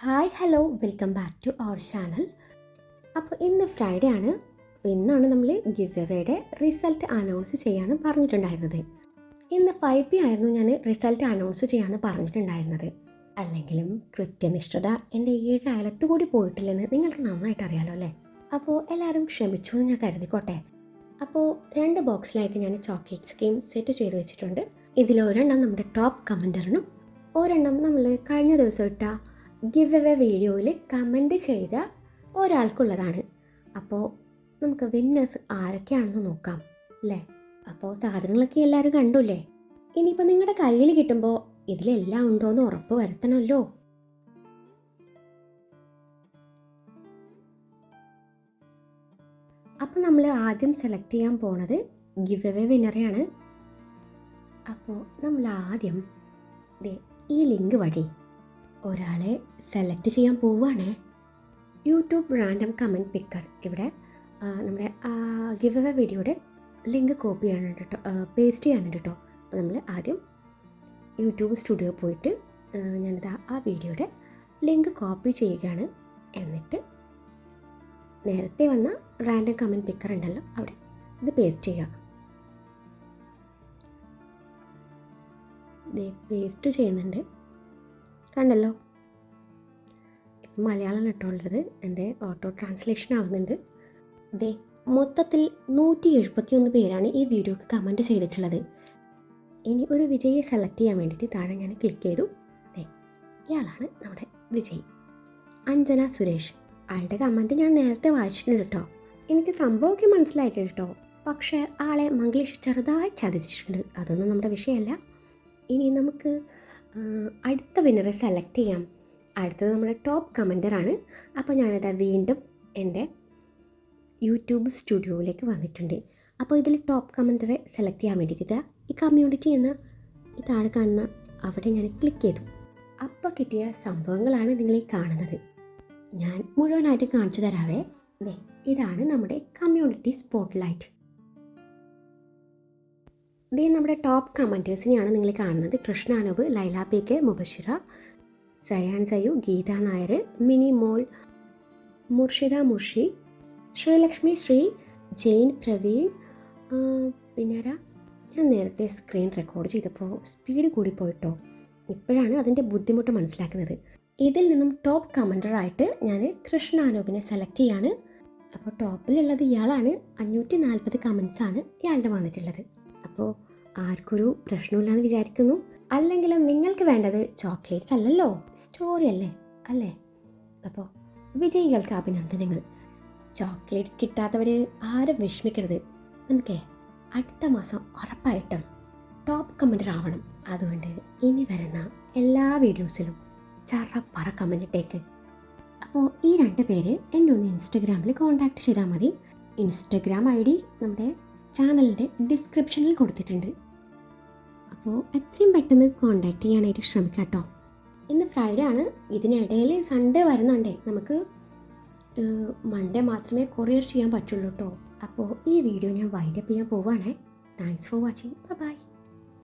Hi hello welcome back to our channel. അപ്പോൾ ഇന്ന് Friday ആണ്. ഇന്നാണ് നമ്മൾ ഗിവ് എവേയുടെ റിസൾട്ട് അനൗൺസ് ചെയ്യാമെന്ന് പറഞ്ഞിട്ടുണ്ടായിരുന്നത്. ഇന്ന് 5 p ആയിരുന്നു ഞാൻ റിസൾട്ട് അനൗൺസ് ചെയ്യാമെന്ന് പറഞ്ഞിട്ടുണ്ടായിരുന്നത്. അല്ലെങ്കിലും കൃത്യനിഷ്ഠത എൻ്റെ 7 അയലത്ത് കൂടി പോയിട്ടില്ലെന്ന് നിങ്ങൾക്ക് നന്നായിട്ട് അറിയാലോ അല്ലേ. അപ്പോൾ എല്ലാവരും ക്ഷമിച്ചു എന്ന് ഞാൻ കരുതിക്കോട്ടെ. അപ്പോൾ 2 ബോക്സിലായിട്ട് ഞാൻ ചോക്ലേറ്റ് സ്കീം സെറ്റ് ചെയ്ത് വെച്ചിട്ടുണ്ട്. ഇതിലൊരെണ്ണം നമ്മുടെ ടോപ്പ് കമൻറ്ററിനും ഒരെണ്ണം നമ്മൾ കഴിഞ്ഞ ദിവസം ഇട്ട ഗിവ് എവേ വീഡിയോയിൽ കമൻറ്റ് ചെയ്ത ഒരാൾക്കുള്ളതാണ്. അപ്പോൾ നമുക്ക് വിന്നേഴ്സ് ആരൊക്കെയാണെന്ന് നോക്കാം അല്ലേ. അപ്പോൾ സാധനങ്ങളൊക്കെ എല്ലാവരും കണ്ടുല്ലേ. ഇനിയിപ്പോൾ നിങ്ങളുടെ കയ്യിൽ കിട്ടുമ്പോൾ ഇതിലെല്ലാം ഉണ്ടോയെന്ന് ഉറപ്പ് വരുത്തണമല്ലോ. അപ്പോൾ നമ്മൾ ആദ്യം സെലക്ട് ചെയ്യാൻ പോണത് ഗിവ് എവേ വിന്നറെയാണ്. അപ്പോൾ നമ്മൾ ആദ്യം ഈ ലിങ്ക് വഴി ഒരാളെ സെലക്ട് ചെയ്യാൻ പോവുകയാണേ. YouTube random comment picker. ഇവിടെ നമ്മുടെ ഗിവ് എവേ വീഡിയോയുടെ ലിങ്ക് കോപ്പി ചെയ്യാനുണ്ട് കേട്ടോ, പേസ്റ്റ് ചെയ്യാനുണ്ട് കേട്ടോ. അപ്പോൾ നമ്മൾ ആദ്യം യൂട്യൂബ് സ്റ്റുഡിയോ പോയിട്ട് ഞാനിത് ആ വീഡിയോയുടെ ലിങ്ക് കോപ്പി ചെയ്യുകയാണ്. എന്നിട്ട് നേരത്തെ വന്ന റാൻഡം കമൻറ്റ് പിക്കർ ഉണ്ടല്ലോ അവിടെ ഇത് പേസ്റ്റ് ചെയ്യുക. പേസ്റ്റ് ചെയ്യുന്നുണ്ട്, കണ്ടല്ലോ. മലയാളം ഇട്ടുള്ളത് എൻ്റെ ഓട്ടോ ട്രാൻസ്ലേഷൻ ആവുന്നുണ്ട്. മൊത്തത്തിൽ 171 പേരാണ് ഈ വീഡിയോക്ക് കമൻറ്റ് ചെയ്തിട്ടുള്ളത്. ഇനി ഒരു വിജയിയെ സെലക്ട് ചെയ്യാൻ വേണ്ടിയിട്ട് താഴെ ഞാൻ ക്ലിക്ക് ചെയ്തു. ഇയാളാണ് നമ്മുടെ വിജയി, അഞ്ജന സുരേഷ്. ആളുടെ കമൻറ്റ് ഞാൻ നേരത്തെ വായിച്ചിട്ടുണ്ട് കേട്ടോ. എനിക്ക് സംഭവമൊക്കെ മനസ്സിലായിട്ടുണ്ട് കേട്ടോ. പക്ഷേ ആളെ മംഗ്ലീഷ് ചെറുതായി ചതിച്ചിട്ടുണ്ട്. അതൊന്നും നമ്മുടെ വിഷയമല്ല. ഇനി നമുക്ക് അടുത്ത വിന്നറെ സെലക്ട് ചെയ്യാം. അടുത്തത് നമ്മുടെ ടോപ്പ് കമൻറ്ററാണ്. അപ്പോൾ ഞാനത് വീണ്ടും എൻ്റെ യൂട്യൂബ് സ്റ്റുഡിയോയിലേക്ക് വന്നിട്ടുണ്ട്. അപ്പോൾ ഇതിൽ ടോപ്പ് കമൻറ്ററെ സെലക്ട് ചെയ്യാൻ വേണ്ടിയിട്ട് ഈ കമ്മ്യൂണിറ്റി എന്ന ഈ താഴെ കാണുന്ന അവിടെ ഞാൻ ക്ലിക്ക് ചെയ്തു. അപ്പോൾ കിട്ടിയ സംഭവങ്ങളാണ് നിങ്ങൾ ഈ കാണുന്നത്. ഞാൻ മുഴുവനായിട്ട് കാണിച്ചു തരാവേ. ഇതാണ് നമ്മുടെ കമ്മ്യൂണിറ്റി സ്പോട്ട്ലൈറ്റ്. നമ്മുടെ ടോപ്പ് കമൻറ്റേഴ്സിനെയാണ് നിങ്ങൾ കാണുന്നത്. Krishna Anoop, Laila P K, Mubashira, Sayan Sayu, Geetha Nair, Mini Mol, Murshida Murshi, Sreelakshmi Sree, Jain Praveen. പിന്നാരാ, ഞാൻ നേരത്തെ സ്ക്രീൻ റെക്കോർഡ് ചെയ്തപ്പോൾ സ്പീഡ് കൂടിപ്പോയിട്ടോ. ഇപ്പോഴാണ് അതിൻ്റെ ബുദ്ധിമുട്ട് മനസ്സിലാക്കുന്നത്. ഇതിൽ നിന്നും ടോപ്പ് കമൻറ്ററായിട്ട് ഞാൻ കൃഷ്ണ അനൂപിനെ സെലക്ട് ചെയ്യാണ്. അപ്പോൾ ടോപ്പിലുള്ളത് ഇയാളാണ്. 540 കമൻറ്റ്സാണ് ഇയാളുടെ വന്നിട്ടുള്ളത്. അപ്പോൾ ആർക്കൊരു പ്രശ്നമില്ലാന്ന് വിചാരിക്കുന്നു. അല്ലെങ്കിലും നിങ്ങൾക്ക് വേണ്ടത് ചോക്ലേറ്റ്സ് അല്ലല്ലോ, സ്റ്റോറി അല്ലേ. അപ്പോൾ വിജയികൾക്ക് അഭിനന്ദനങ്ങൾ. ചോക്ലേറ്റ്സ് കിട്ടാത്തവർ ആരും വിഷമിക്കരുത്. നമുക്കേ അടുത്ത മാസം ഉറപ്പായിട്ടും ടോപ്പ് കമൻറ്റർ ആവണം. അതുകൊണ്ട് ഇനി വരുന്ന എല്ലാ വീഡിയോസിലും ചറപ്പറ കമൻ്റ് ഇട്ടേക്ക്. അപ്പോൾ ഈ 2 പേര് എന്നെ ഒന്ന് ഇൻസ്റ്റഗ്രാമിൽ കോൺടാക്റ്റ് ചെയ്താൽ മതി. ഇൻസ്റ്റഗ്രാം ID നമ്മുടെ ചാനലിൻ്റെ ഡിസ്ക്രിപ്ഷനിൽ കൊടുത്തിട്ടുണ്ട്. അപ്പോൾ എത്രയും പെട്ടെന്ന് കോൺടാക്റ്റ് ചെയ്യാനായിട്ട് ശ്രമിക്കാം കേട്ടോ. ഇന്ന് ഫ്രൈഡേ ആണ്. ഇതിനിടയിൽ സൺഡേ വരുന്നുണ്ടേ. നമുക്ക് മൺഡേ മാത്രമേ കൊറിയർ ചെയ്യാൻ പറ്റുള്ളൂ കേട്ടോ. അപ്പോൾ ഈ വീഡിയോ ഞാൻ വൈൻഡപ്പ് ചെയ്യാൻ പോവുകയാണേ. Thanks for watching. ബൈ.